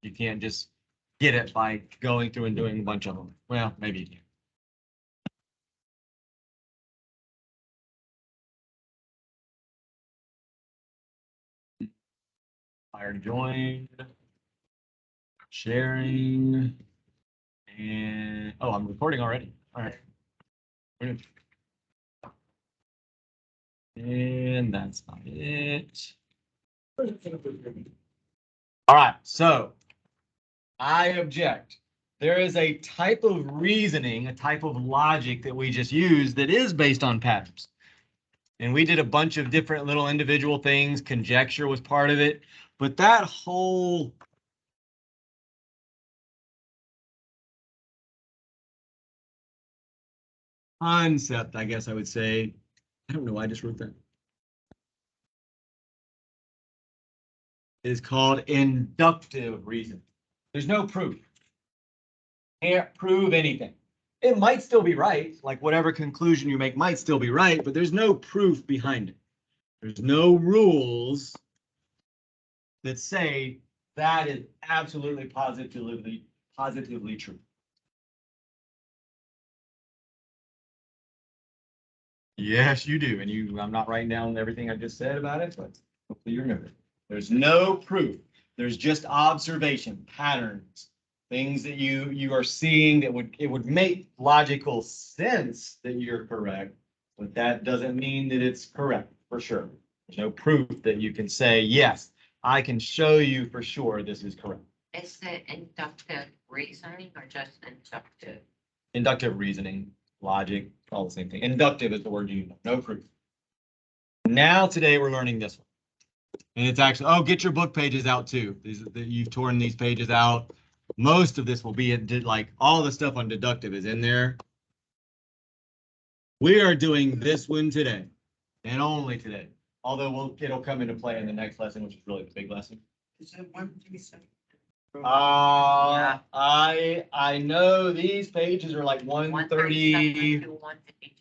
You can't just get it by going through and doing a bunch of them. Well, maybe you can. Fire joined, sharing, and oh, I'm recording already. All right. And that's not it. All right, so I object. There is a type of reasoning, a type of logic that we just use that is based on patterns. And we did a bunch of different little individual things. Conjecture was part of it. But that whole concept, I guess I would say, I don't know why I just wrote that, is called inductive reasoning. There's no proof. Can't prove anything. It might still be right, like whatever conclusion you make might still be right, but there's no proof behind it. There's no rules that say that is absolutely positively true. Yes, you do. And I'm not writing down everything I just said about it, but hopefully you remember. There's no proof. There's just observation, patterns, things that you are seeing that would make logical sense that you're correct, but that doesn't mean that it's correct for sure. There's no proof that you can say, yes, I can show you for sure this is correct. Is it inductive reasoning or just inductive? Inductive reasoning, logic, all the same thing. Inductive is the word you know, no proof. Now today we're learning this one. And it's actually, oh, get your book pages out too. You've torn these pages out. Most of this will be like all the stuff on deductive is in there. We are doing this one today and only today. Although it'll come into play in the next lesson, which is really the big lesson. Is it 137? I know these pages are like 130. 152.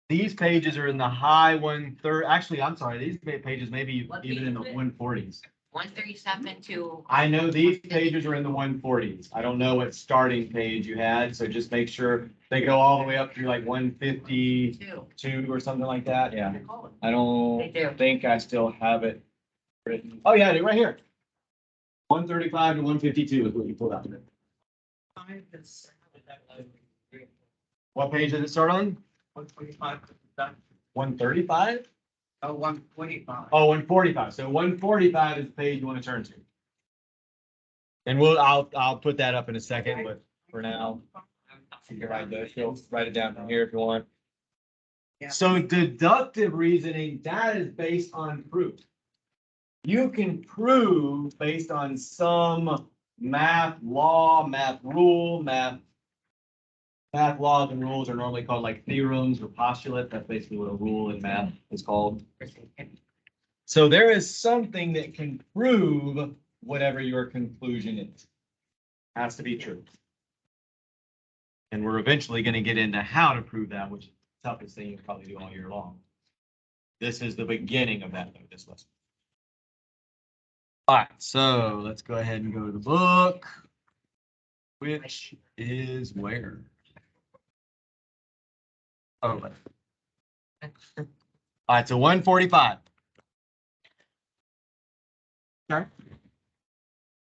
These pages are in the high 130. Actually, I'm sorry. These pages maybe even in the 140s. 137 to. I know these pages are in the 140s. I don't know what starting page you had, so just make sure they go all the way up to like 152 or something like that. Yeah. I don't think I still have it written. Oh yeah, right here. 135 to 152 is what you pulled out. What page does it start on? 125. 135? Oh, 145. Oh, 145. So 145 is the page you want to turn to. And I'll put that up in a second, but for now, you can write it down from here if you want. Yeah. So deductive reasoning, that is based on proof. You can prove based on some math law, math rule, math laws and rules are normally called like theorems or postulates. That's basically what a rule in math is called. So there is something that can prove whatever your conclusion is. Has to be true. And we're eventually going to get into how to prove that, which is the toughest thing you'll probably do all year long. This is the beginning of that, though, this lesson. All right, so let's go ahead and go to the book, which is where? Oh, all right, so 145. Okay. All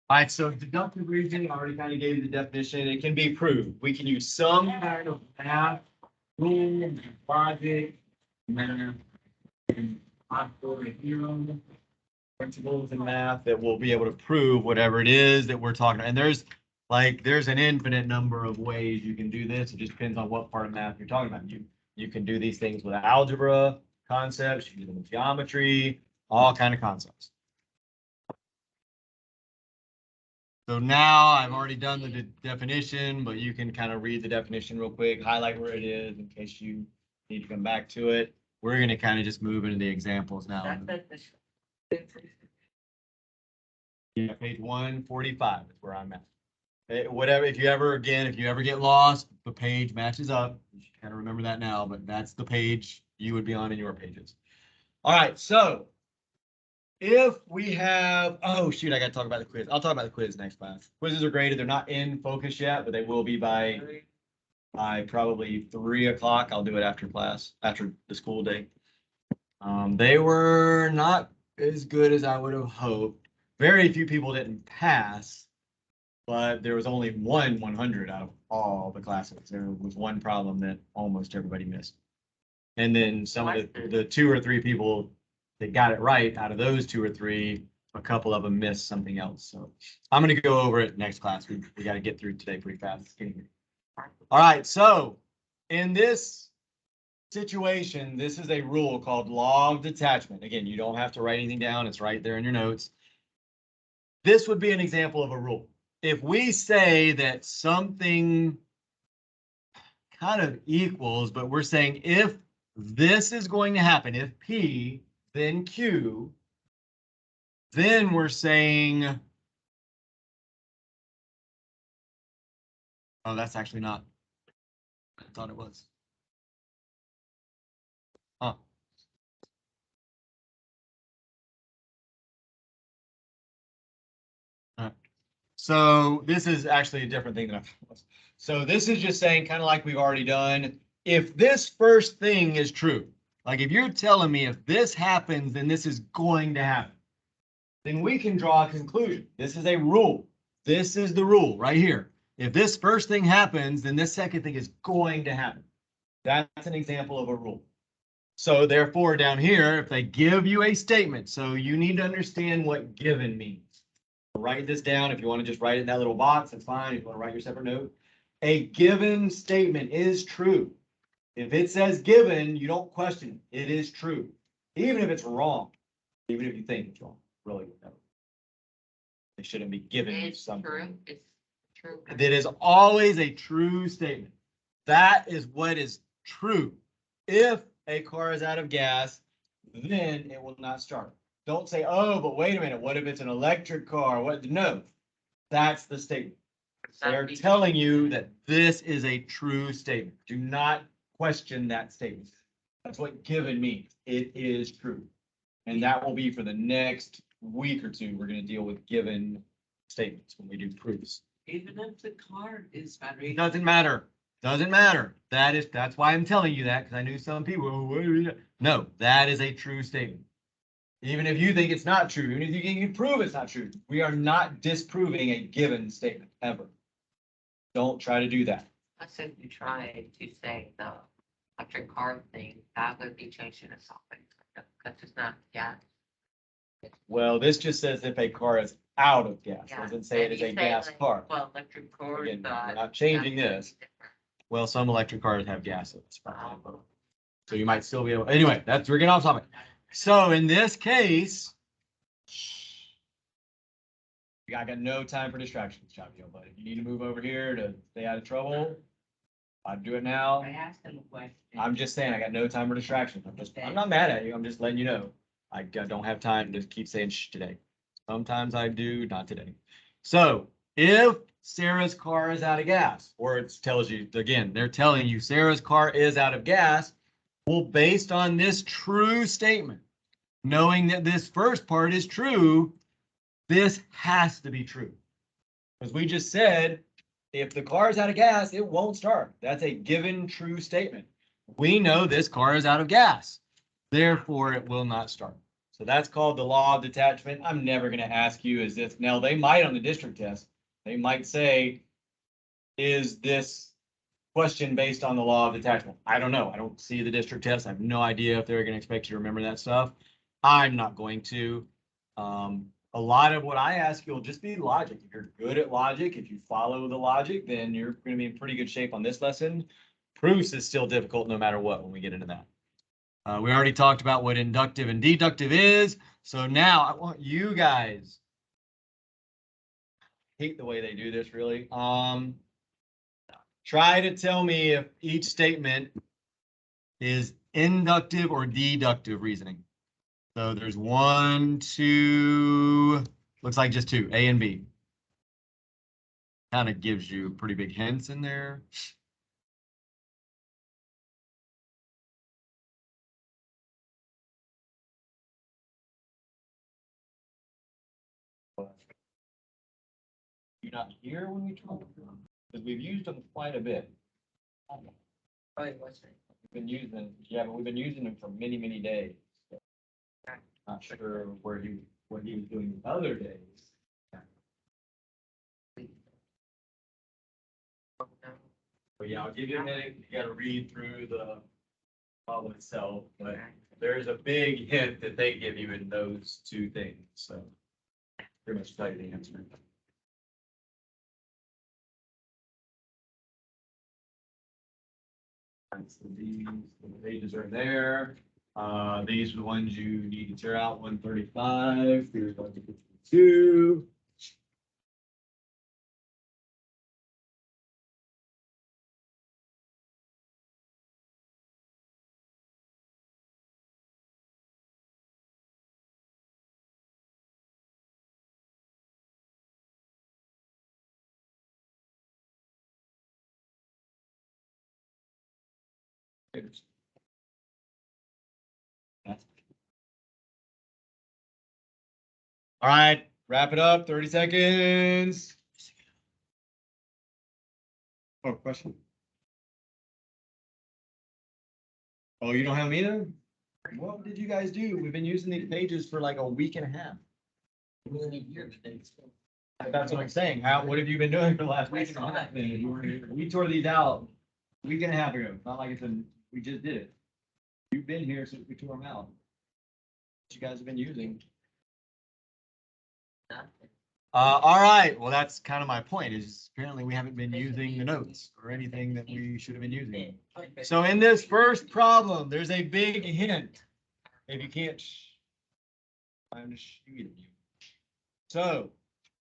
right, so deductive reasoning, I already kind of gave you the definition. It can be proved. We can use some kind of math, rule, logic, math, and theorem, principles in math that will be able to prove whatever it is that we're talking about. And there's an infinite number of ways you can do this. It just depends on what part of math you're talking about. You can do these things with algebra concepts, you can do them with geometry, all kind of concepts. So now I've already done the definition, but you can kind of read the definition real quick, highlight where it is in case you need to come back to it. We're going to kind of just move into the examples now. Yeah, page 145 is where I'm at. Whatever, if you ever get lost, the page matches up. You should kind of remember that now, but that's the page you would be on in your pages. All right, so if we have, oh shoot, I gotta talk about the quiz. I'll talk about the quiz next class. Quizzes are graded. They're not in focus yet, but they will be by probably 3 o'clock. I'll do it after class, after the school day. They were not as good as I would have hoped. Very few people didn't pass, but there was only one 100 out of all the classes. There was one problem that almost everybody missed. And then some of the 2 or 3 people that got it right out of those 2 or 3, a couple of them missed something else. So I'm going to go over it next class. We got to get through today pretty fast. All right. So in this situation, this is a rule called law of detachment. Again, you don't have to write anything down. It's right there in your notes. This would be an example of a rule. If we say that something kind of equals, but we're saying if this is going to happen, if P, then Q, then we're saying, oh, that's actually not, I thought it was. Huh. All right. So this is actually a different thing than I thought it was. So this is just saying, kind of like we've already done, if this first thing is true, like if you're telling me if this happens, then this is going to happen, then we can draw a conclusion. This is a rule. This is the rule right here. If this first thing happens, then this second thing is going to happen. That's an example of a rule. So therefore, down here, if they give you a statement, so you need to understand what given means. Write this down. If you want to just write it in that little box, that's fine. If you want to write your separate note, a given statement is true. If it says given, you don't question it. It is true, even if it's wrong, even if you think it's wrong. Really, they shouldn't be given you It's something. true. It's true. That is always a true statement. That is what is true. If a car is out of gas, then it will not start. Don't say, oh, but wait a minute, what if it's an electric car? What? No, that's the statement. They're telling you that this is a true statement. Do not question that statement. That's what given means. It is true. And that will be for the next week or two. We're going to deal with given statements when we do proofs. Even if the car is battery. It doesn't matter. Doesn't matter. That's why I'm telling you that, because I knew some people. Oh, no, that is a true statement. Even if you think it's not true, even if you can prove it's not true, we are not disproving a given statement ever. Don't try to do that. I said you try to say the electric car thing, that would be changing to something, because it's not gas. Well, this just says if a car is out of gas. Yeah, Doesn't say it and is you a say, gas like, car. Well, electric cars. Again, we're not changing this. Well, some electric cars have gas. So you might still be able, anyway, we're getting off topic. So in this case, I got no time for distractions, Chavio, but if you need to move over here to stay out of trouble, I'd do it now. I asked him a question. I'm just saying, I got no time for distractions. I'm not mad at you. I'm just letting you know. I don't have time to keep saying shh today. Sometimes I do, not today. So if Sarah's car is out of gas, or it tells you, again, they're telling you Sarah's car is out of gas, well, based on this true statement, knowing that this first part is true, this has to be true. Because we just said, if the car is out of gas, it won't start. That's a given true statement. We know this car is out of gas. Therefore, it will not start. So that's called the law of detachment. I'm never going to ask you, is this, now they might on the district test, they might say, is this question based on the law of detachment? I don't know. I don't see the district test. I have no idea if they're going to expect you to remember that stuff. I'm not going to. A lot of what I ask you will just be logic. If you're good at logic, if you follow the logic, then you're going to be in pretty good shape on this lesson. Proofs is still difficult no matter what when we get into that. We already talked about what inductive and deductive is. So now I want you guys, hate the way they do this really. Try to tell me if each statement is inductive or deductive reasoning. So there's 1, 2, looks like just 2, A and B. Kind of gives you pretty big hints in there. You not hear when we talk? Because we've used them quite a bit. Probably wasn't. We've been using, yeah, but we've been using them for many, many days. So not sure what he was doing the other days. But yeah, I'll give you a minute. You gotta read through the problem itself, but there's a big hint that they give you in those two things, so pretty much tell you the answer. Right, so these, the pages are there. These are the ones you need to tear out, 135 through 152. All right, wrap it up, 30 seconds. Oh, question? Oh, you don't have them either? What did you guys do? We've been using these pages for like a week and a half. That's what I'm saying. What have you been doing for the last week and a half? We tore these out a week and a half ago. It's not like we just did it. You've been here since we tore them out. What you guys have been using. All right. Well, that's kind of my point is apparently we haven't been using the notes or anything that we should have been using. So in this first problem, there's a big hint. If you can't, I'm just shooting you. So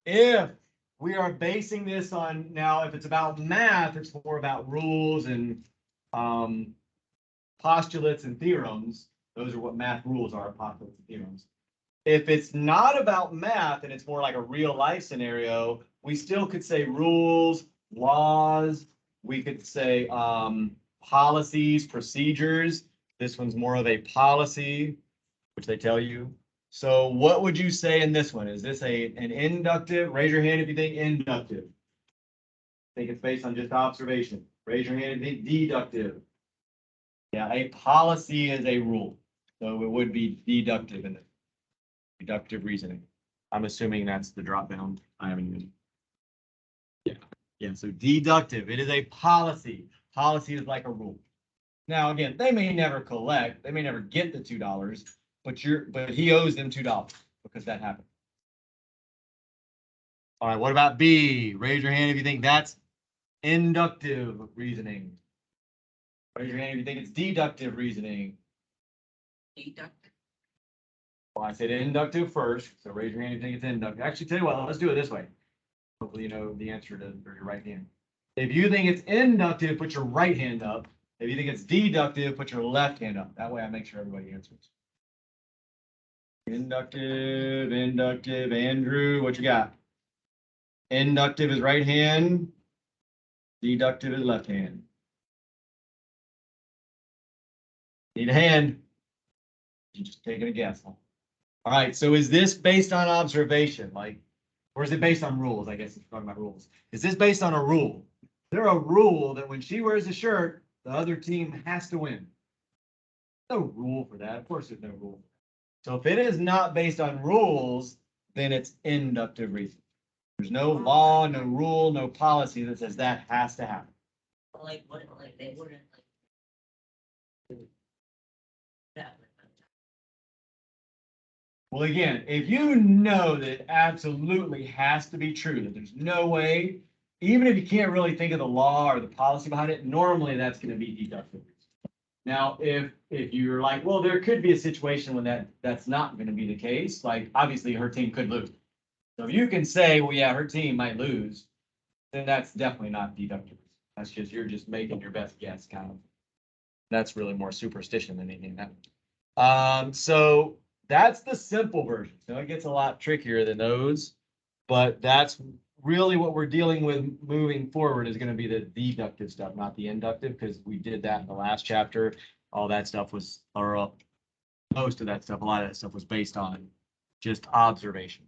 if we are basing this on now, if it's about math, it's more about rules and postulates and theorems. Those are what math rules are, postulates and theorems. If it's not about math and it's more like a real life scenario, we still could say rules, laws. We could say policies, procedures. This one's more of a policy, which they tell you. So what would you say in this one? Is this an inductive? Raise your hand if you think inductive. Think it's based on just observation. Raise your hand if you think deductive. Yeah, a policy is a rule. So it would be deductive in it. Deductive reasoning. I'm assuming that's the drop down. I haven't even. Yeah. So deductive. It is a policy. Policy is like a rule. Now again, they may never collect. They may never get the $2, but he owes them $2 because that happened. All right. What about B? Raise your hand if you think that's inductive reasoning. Raise your hand if you think it's deductive reasoning. Deductive. Well, I said inductive first, so raise your hand if you think it's inductive. Actually, tell you what, let's do it this way. Hopefully you know the answer to your right hand. If you think it's inductive, put your right hand up. If you think it's deductive, put your left hand up. That way I make sure everybody answers. Inductive, inductive. Andrew, what you got? Inductive is right hand. Deductive is left hand. Need a hand. You're just taking a guess. All right, so is this based on observation? Or is it based on rules? I guess it's talking about rules. Is this based on a rule? Is there a rule that when she wears a shirt, the other team has to win? No rule for that. Of course there's no rule. So if it is not based on rules, then it's inductive reasoning. There's no law, no rule, no policy that says that has to happen. Like what? Like they wouldn't like. That. Well, again, if you know that it absolutely has to be true, that there's no way, even if you can't really think of the law or the policy behind it, normally that's going to be deductive. Now, if you're like, well, there could be a situation when that's not going to be the case, like obviously her team could lose. So if you can say, well, yeah, her team might lose, then that's definitely not deductive. That's just, you're just making your best guess kind of. That's really more superstition than anything else. So that's the simple version. So it gets a lot trickier than those, but that's really what we're dealing with moving forward is going to be the deductive stuff, not the inductive, because we did that in the last chapter. All that stuff was, or most of that stuff, a lot of that stuff was based on just observation.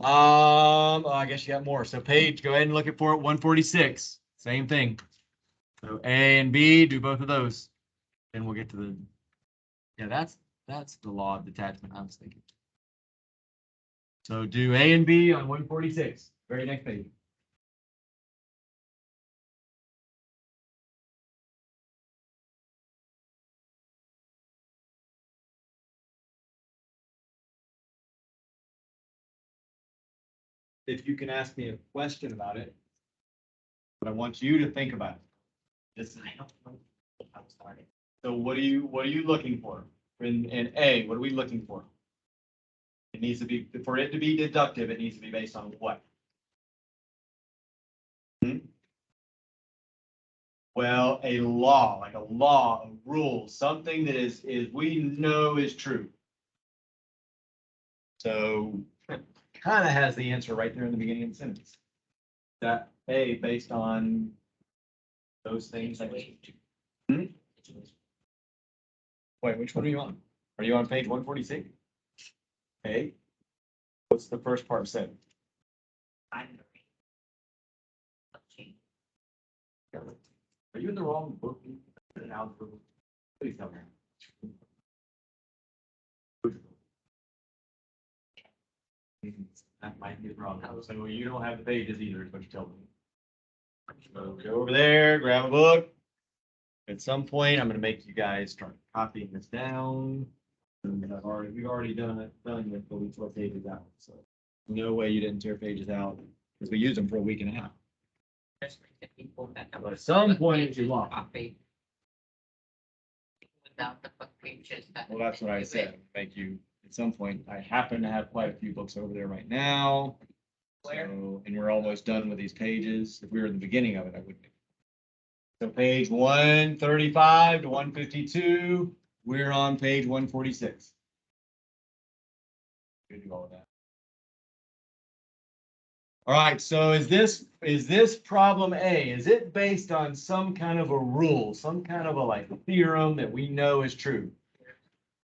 I guess you got more. So Paige, go ahead and look at for 146. Same thing. So A and B, do both of those. Then we'll get to the, yeah, that's the law of detachment I was thinking. So do A and B on 146, very next page. If you can ask me a question about it, but I want you to think about it. This is, I'm sorry. So what are you looking for? In A, what are we looking for? It needs to be, for it to be deductive, it needs to be based on what? Well, a law, like a law, a rule, something that is we know is true. So kind of has the answer right there in the beginning of the sentence. That A based on those things. Hmm? Wait, which one are you on? Are you on page 146? Okay. What's the first part say? Are you in the wrong book? Please tell me. That might be the problem. So you don't have the pages either, is what you tell me. So go over there, grab a book. At some point, I'm gonna make you guys start copying this down. And we've already done it, but we tore pages out, so no way you didn't tear pages out, because we used them for a week and a half. At some point, you lost. Without the book pages. Well, that's what I said, make you, at some point, I happen to have quite a few books over there right now. Where? So, and we're almost done with these pages. If we were in the beginning of it, I wouldn't. So page 135 to 152, we're on page 146. Good to do all of that. All right, so is this problem A? Is it based on some kind of a rule, some kind of a like theorem that we know is true?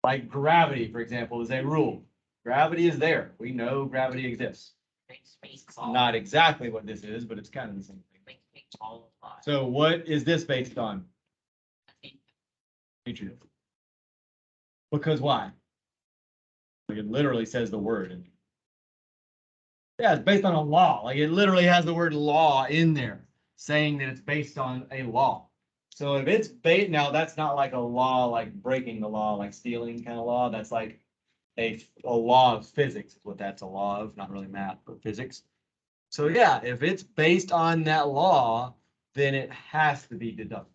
Like gravity, for example, is a rule. Gravity is there. We know gravity exists. Not exactly what this is, but it's kind of the same thing. So what is this based on? Nature. Because why? Like it literally says the word. And yeah, it's based on a law. Like it literally has the word law in there, saying that it's based on a law. So if it's based, now that's not like a law, like breaking the law, like stealing kind of law. That's like a law of physics is what that's a law of, not really math, but physics. So yeah, if it's based on that law, then it has to be deductive.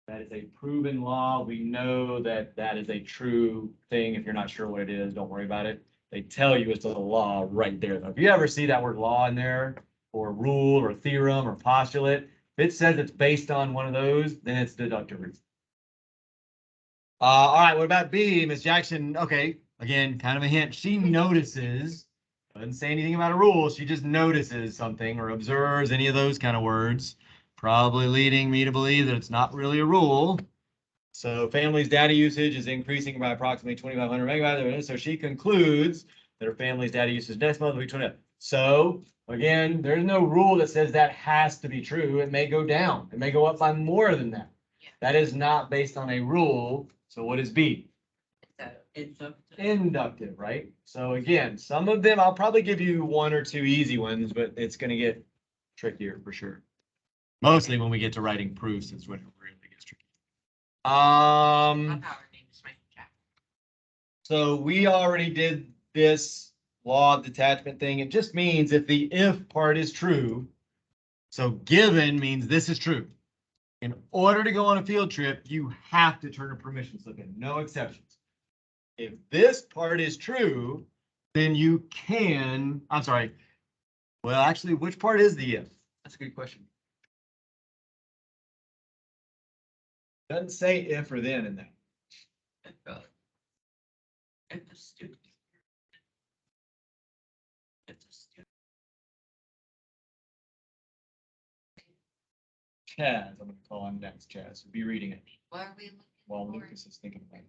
That is a proven law. We know that that is a true thing. If you're not sure what it is, don't worry about it. They tell you it's a law right there. Though. If you ever see that word law in there, or rule, or theorem, or postulate, if it says it's based on one of those, then it's deductive reasoning. All right, what about B, Miss Jackson? Okay, again, kind of a hint. She notices, doesn't say anything about a rule. She just notices something or observes any of those kind of words, probably leading me to believe that it's not really a rule. So family's data usage is increasing by approximately 2,500 megabytes. So she concludes that her family's data usage next month will be 20. So again, there's no rule that says that has to be true. It may go down. It may go up by more than that. Yeah. That is not based on a rule. So what is B? It's a. Inductive, right? So again, some of them, I'll probably give you one or two easy ones, but it's going to get trickier for sure. Mostly when we get to writing proofs is when it really gets tricky. So we already did this law of detachment thing. It just means if the if part is true, so given means this is true. In order to go on a field trip, you have to turn a permission slip in, no exceptions. If this part is true, then you can, I'm sorry. Well, actually, which part is the if? That's a good question. Doesn't say if or then in there. It's a student. It's a student. Chaz, I'm gonna call him next, Chaz. So be reading it What are we looking while for? Lucas is thinking about it.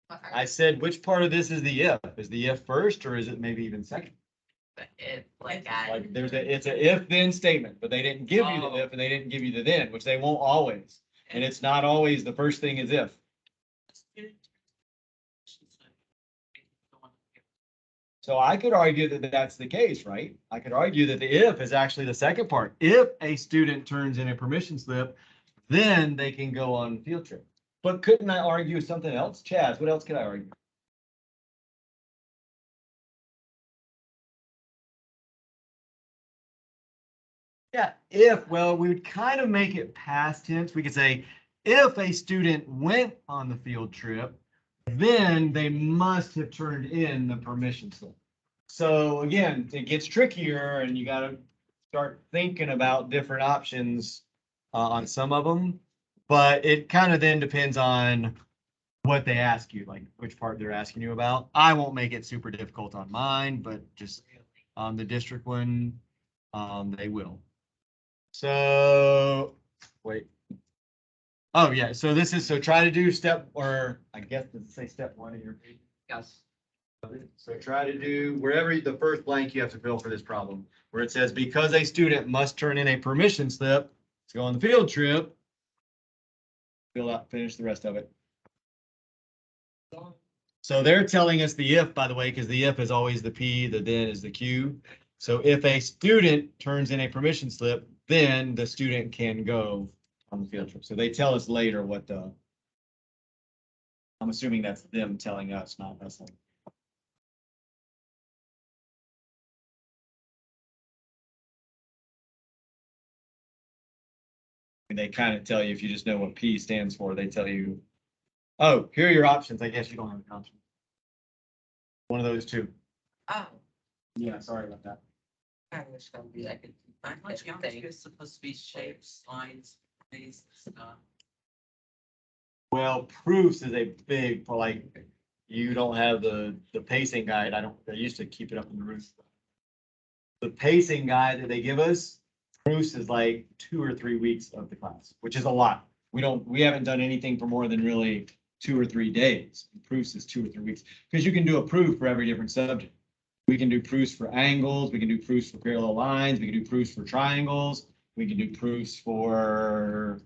What are I said, which part of this is the if? Is the if first or is it maybe even second? But if, like, I, Like it's a if then statement, but they didn't give you the Oh. if and they didn't give you the then, which they won't always. And it's not always the first thing is if. So I could argue that that's the case, right? I could argue that the if is actually the second part. If a student turns in a permission slip, then they can go on field trip. But couldn't I argue something else? Chaz, what else could I argue? Yeah, well, we would kind of make it past tense. We could say, if a student went on the field trip, then they must have turned in the permission slip. So again, it gets trickier and you gotta start thinking about different options on some of them. But it kind of then depends on what they ask you, like which part they're asking you about. I won't make it super difficult on mine, but just on the district one, they will. So, wait. Oh, yeah, so this is, so try to do step, or I guess, does it say step one in your page? yes, So try to do wherever the first blank you have to fill for this problem, where it says, because a student must turn in a permission slip to go on the field trip. Fill out, finish the rest of it. So they're telling us the if, by the way, because the if is always the P, the then is the Q. So if a student turns in a permission slip, then the student can go on the field trip. So they tell us later what the, I'm assuming that's them telling us, not us. And they kind of tell you, if you just know what P stands for, they tell you, oh, here are your options. I guess you don't have an option. One of those two. oh, Yeah, sorry about that. I was gonna be like, How much everything. geometry is supposed to be shapes, lines, these stuff? Well, proofs is a big, like, you don't have the pacing guide. I used to keep it up in the roof. The pacing guide that they give us, proofs is like 2 or 3 weeks of the class, which is a lot. We haven't done anything for more than really 2 or 3 days. Proofs is 2 or 3 weeks, because you can do a proof for every different subject. We can do proofs for angles, we can do proofs for parallel lines, we can do proofs for triangles, we can do proofs for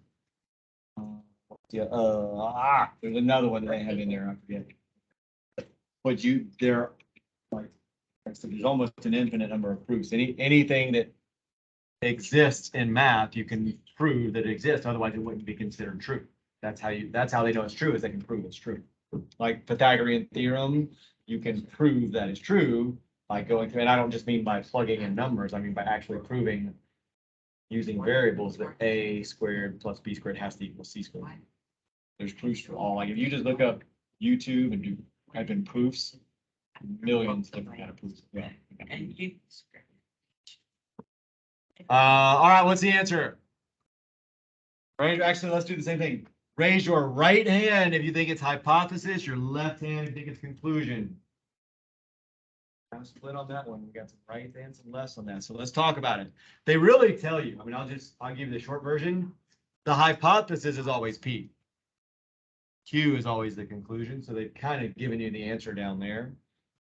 there's another one that they have in there, I forget. But they're like, there's almost an infinite number of proofs. Anything that exists in math, you can prove that it exists, otherwise it wouldn't be considered true. That's how they know it's true, is they can prove it's true. Like Pythagorean theorem, you can prove that it's true by going through, and I don't just mean by plugging in numbers, I mean by actually proving using variables that a squared plus b squared has to equal c squared. There's proofs for all. Like if you just look up YouTube and type in proofs, millions of different kind of proofs. Yeah. And you. All right, what's the answer? Actually, let's do the same thing. Raise your right hand if you think it's hypothesis, your left hand if you think it's conclusion. Kind of split on that one. We got some right and some lefts on that. So let's talk about it. They really tell you, I mean, I'll give you the short version. The hypothesis is always P. Q is always the conclusion. So they've kind of given you the answer down there.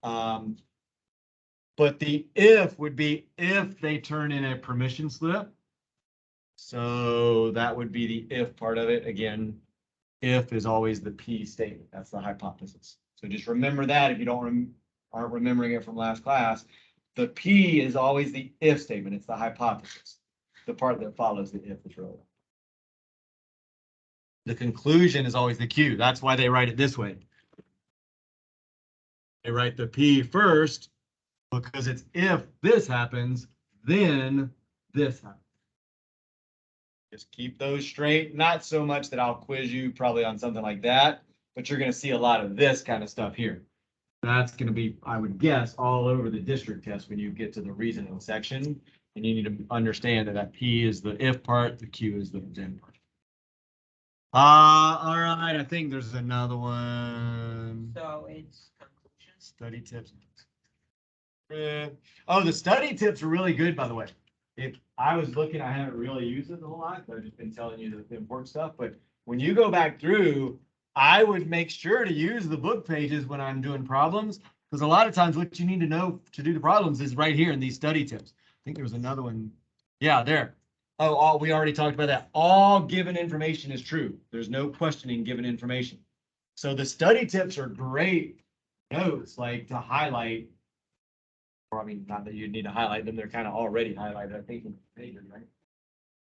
But the if would be if they turn in a permission slip. So that would be the if part of it. Again, if is always the P statement. That's the hypothesis. So just remember that if you aren't remembering it from last class. The P is always the if statement. It's the hypothesis. The part that follows the if is relevant. The conclusion is always the Q. That's why they write it this way. They write the P first because it's if this happens, then this happens. Just keep those straight. Not so much that I'll quiz you probably on something like that, but you're going to see a lot of this kind of stuff here. That's going to be, I would guess, all over the district test when you get to the reasoning section. And you need to understand that P is the if part, the Q is the then part. All right, I think there's another one. So it's conclusions. Study tips. Oh, the study tips are really good, by the way. If I was looking, I haven't really used it a whole lot, but I've just been telling you the important stuff. But when you go back through, I would make sure to use the book pages when I'm doing problems. Because a lot of times what you need to know to do the problems is right here in these study tips. I think there was another one. Yeah, there. Oh, we already talked about that. All given information is true. There's no questioning given information. So the study tips are great notes, like to highlight. Or I mean, not that you need to highlight them. They're kind of already highlighted, I think, in the pages, right?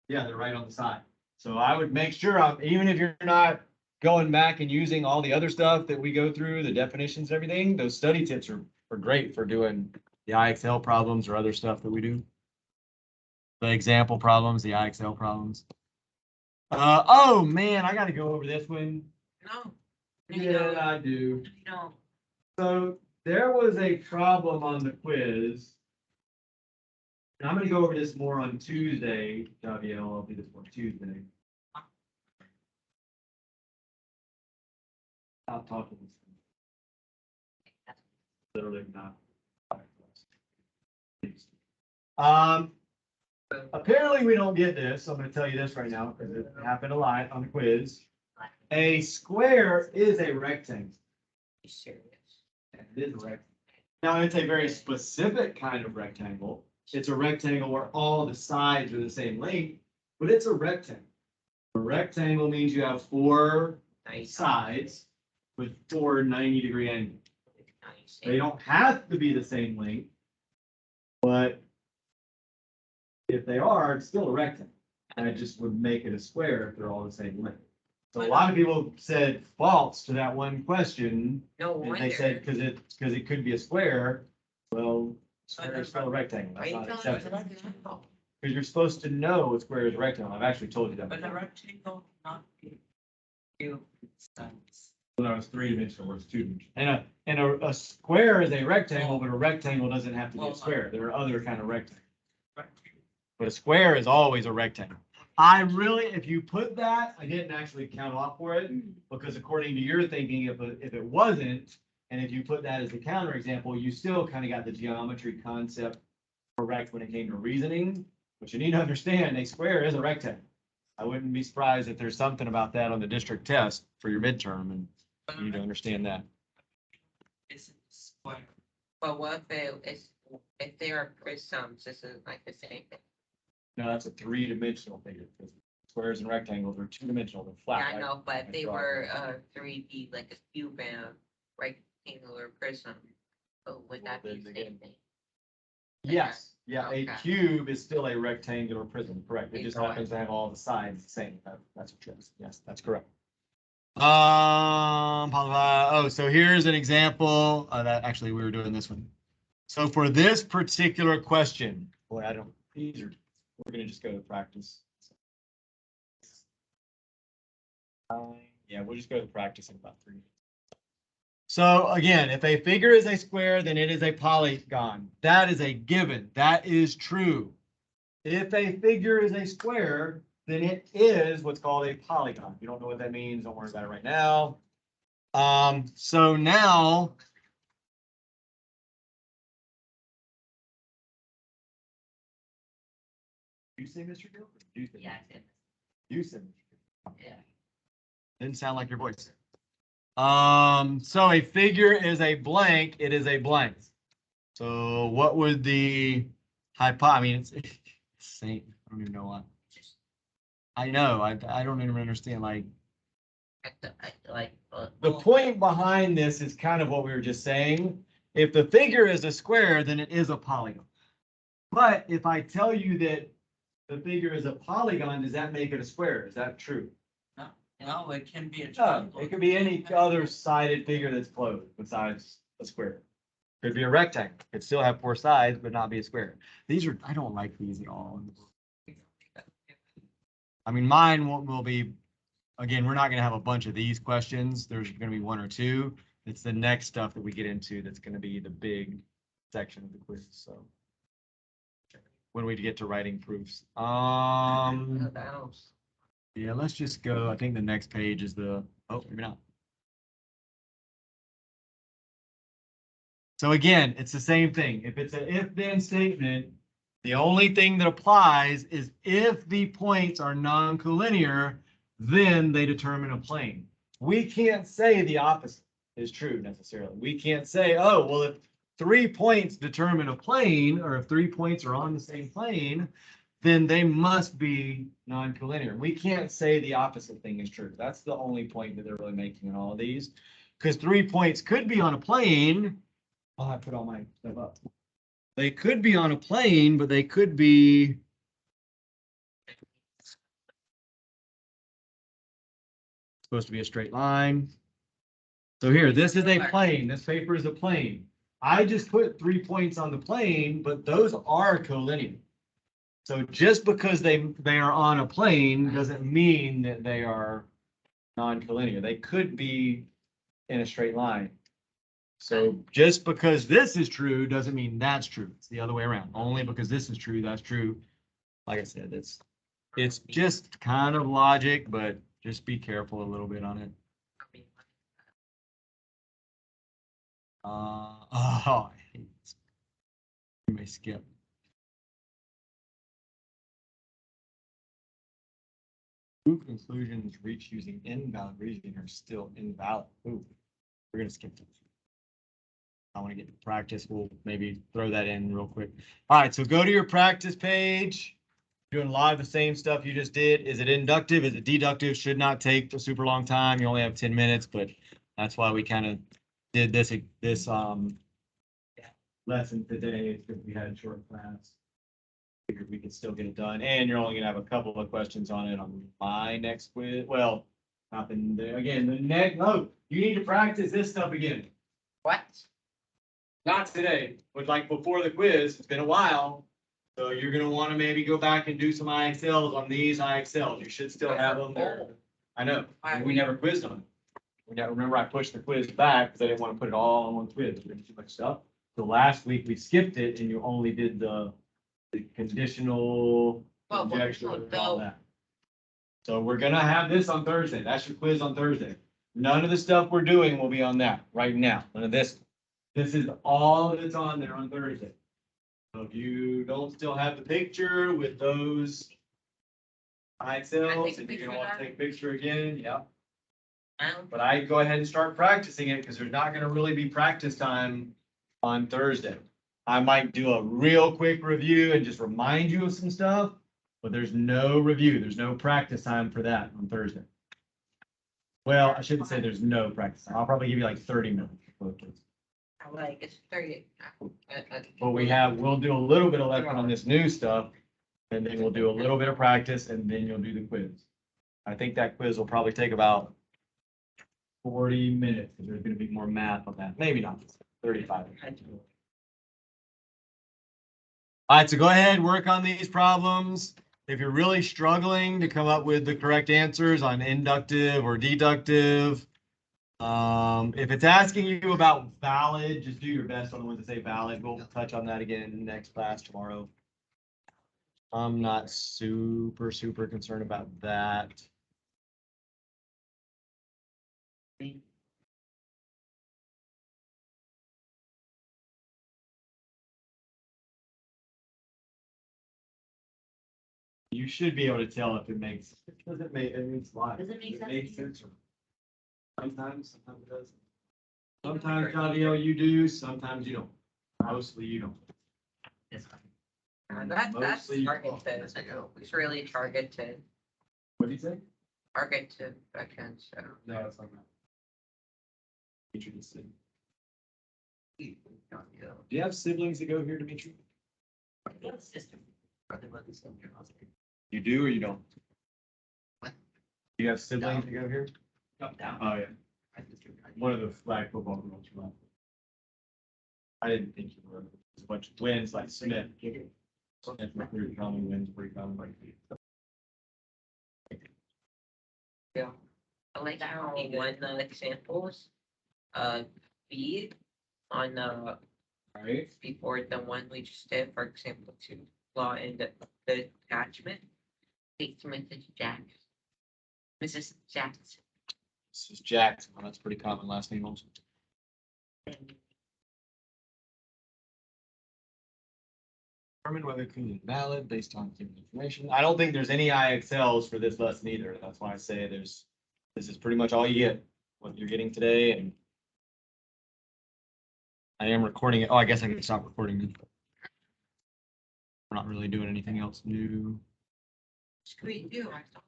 Yeah, they're right on the side. So I would make sure, even if you're not going back and using all the other stuff that we go through, the definitions, and everything, those study tips are great for doing the IXL problems or other stuff that we do. The example problems, the IXL problems. Oh man, I got to go over this one. No. Yeah, I do. No. So there was a problem on the quiz. And I'm going to go over this more on Tuesday, Javier. I'll do this more Tuesday. Stop talking. Literally not. Apparently we don't get this. So I'm going to tell you this right now because it happened a lot on the quiz. A square is a rectangle. You serious? It is a rectangle. Now it's a very specific kind of rectangle. It's a rectangle where all the sides are the same length, but it's a rectangle. A rectangle means you have four sides with four 90-degree angles. They don't have to be the same length, but if they are, it's still a rectangle. And I just would make it a square if they're all the same length. So a lot of people said false to that one question. No And wonder. they said because it could be a square. Well, square is still a rectangle. That's not acceptable. Because you're supposed to know a square is a rectangle. I've actually told you that. But a before. rectangle not be two sides. No, it's three-dimensional or it's two-dimensional. And a square is a rectangle, but a rectangle doesn't have to be a square. There are other kind of rectangles. But a square is always a rectangle. If you put that, I didn't actually count off for it because according to your thinking, if it wasn't, and if you put that as the counter example, you still kind of got the geometry concept correct when it came to reasoning. But you need to understand a square is a rectangle. I wouldn't be surprised if there's something about that on the district test for your midterm, and you need to understand that. It's a square. But what if they are prisms, this is like the same thing? No, that's a three-dimensional figure. Because squares and rectangles are two-dimensional. They're flat. Yeah, I right? know, but if they were 3D, like a cube and a rectangular prism, would that be then the again- same thing? Yes, yeah, a Okay. cube is still a rectangular prism, correct. It just Okay. happens to have all the sides the same. That's what it is. Yes, that's correct. So here's an example that actually we were doing this one. So for this particular question, boy, we're gonna just go to practice. Yeah, we'll just go to practice in about 3 minutes. So again, if a figure is a square, then it is a polygon. That is a given. That is true. If a figure is a square, then it is what's called a polygon. If you don't know what that means, don't worry about it right now. So now. You say Mr. Gill? Yeah, I did. You said Mr. Gill. Yeah. Didn't sound like your voice. So a figure is a blank, it is a blank. So what would the I mean, it's same. I don't even know why. I know, I don't even understand, like. The point behind this is kind of what we were just saying. If the figure is a square, then it is a polygon. But if I tell you that the figure is a polygon, does that make it a square? Is that true? No, it can be a No, triangle. it could be any other sided figure that's closed besides a square. Could be a rectangle. Could still have four sides, but not be a square. I don't like these at all. I mean, mine will be, again, we're not going to have a bunch of these questions. There's going to be one or two. It's the next stuff that we get into that's going to be the big section of the quiz. So when we get to writing proofs. Yeah, let's just go. I think the next page is maybe not. So again, it's the same thing. If it's an if-then statement, the only thing that applies is if the points are non-collinear, then they determine a plane. We can't say the opposite. is true necessarily. We can't say, oh, well, if 3 points determine a plane, or if 3 points are on the same plane, then they must be non-collinear. We can't say the opposite thing is true. That's the only point that they're really making in all of these. Because 3 points could be on a plane. Oh, I put all my stuff up. They could be on a plane, but they could be supposed to be a straight line. So here, this is a plane. This paper is a plane. I just put 3 points on the plane, but those are collinear. So just because they are on a plane doesn't mean that they are non-collinear. They could be in a straight line. So just because this is true doesn't mean that's true. It's the other way around. Only because this is true, that's true. Like I said, it's just kind of logic, but just be careful a little bit on it. Oh, I hate this. You may skip. Two conclusions reached using invalid reasoning are still invalid. Ooh, we're gonna skip this. I want to get to practice. We'll maybe throw that in real quick. All right, so go to your practice page. Doing a lot of the same stuff you just did. Is it inductive? Is it deductive? Should not take a super long time. You only have 10 minutes, but that's why we kind of did this lesson today, because we had a short class. Figured we could still get it done, and you're only gonna have a couple of questions on it on my next quiz. Well, nothing there. Again, the next, no, you need to practice this stuff again. What? Not today, but like before the quiz. It's been a while. So you're gonna want to maybe go back and do some IXLs on these IXLs. You should still have them there. I know, and we never quizzed on it. We never, remember I pushed the quiz back because I didn't want to put it all on one quiz. There's too much stuff. So last week we skipped it and you only did the conditional Well, conjecture and all so- that. So we're gonna have this on Thursday. That's your quiz on Thursday. None of the stuff we're doing will be on that right now. None of this. This is all that's on there on Thursday. So if you don't still have the picture with those IXLs, and you're gonna want to take a picture again, yeah. But I go ahead and start practicing it because there's not gonna really be practice time on Thursday. I might do a real quick review and just remind you of some stuff, but there's no review. There's no practice time for that on Thursday. Well, I shouldn't say there's no practice time. I'll probably give you like 30 minutes. Like, it's 30. But we'll do a little bit of lesson on this new stuff, and then we'll do a little bit of practice, and then you'll do the quiz. I think that quiz will probably take about 40 minutes, because there's gonna be more math on that. Maybe not, 35. All right, so go ahead, work on these problems. If you're really struggling to come up with the correct answers on inductive or deductive, if it's asking you about valid, just do your best on the ones that say valid. We'll touch on that again in the next class tomorrow. I'm not super concerned about that. You should be able to tell if it makes, does it make, it makes life. Does it make sense? Makes sense. Sometimes it doesn't. Sometimes, Claudio, you do, sometimes you don't. Mostly you don't. That's Mostly you don't. targeted. It's really targeted. What do you say? Targeted against. No, it's not that. Dimitri is sick. Do you have siblings that go here, Dimitri? You do or you don't? What? Do you have siblings that go here? No. Oh, yeah. One of the flag football girls you left. I didn't think you were. There's a bunch of twins like Smith. Smith recruited common wins pretty common like. Yeah. I like how he won the examples, B on Right. before the one we just did, for example, to law in the attachment. Speak to Mrs. Jackson. Mrs. Jackson. This is Jackson. Well, that's pretty common last name also. Determine whether it is valid based on given information. I don't think there's any IXLs for this lesson either. That's why I say this is pretty much all you get, what you're getting today, and I am recording it. Oh, I guess I can stop recording now. We're not really doing anything else new. Screen view, I thought.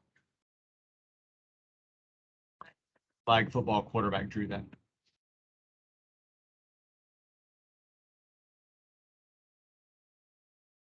Flag football quarterback drew that.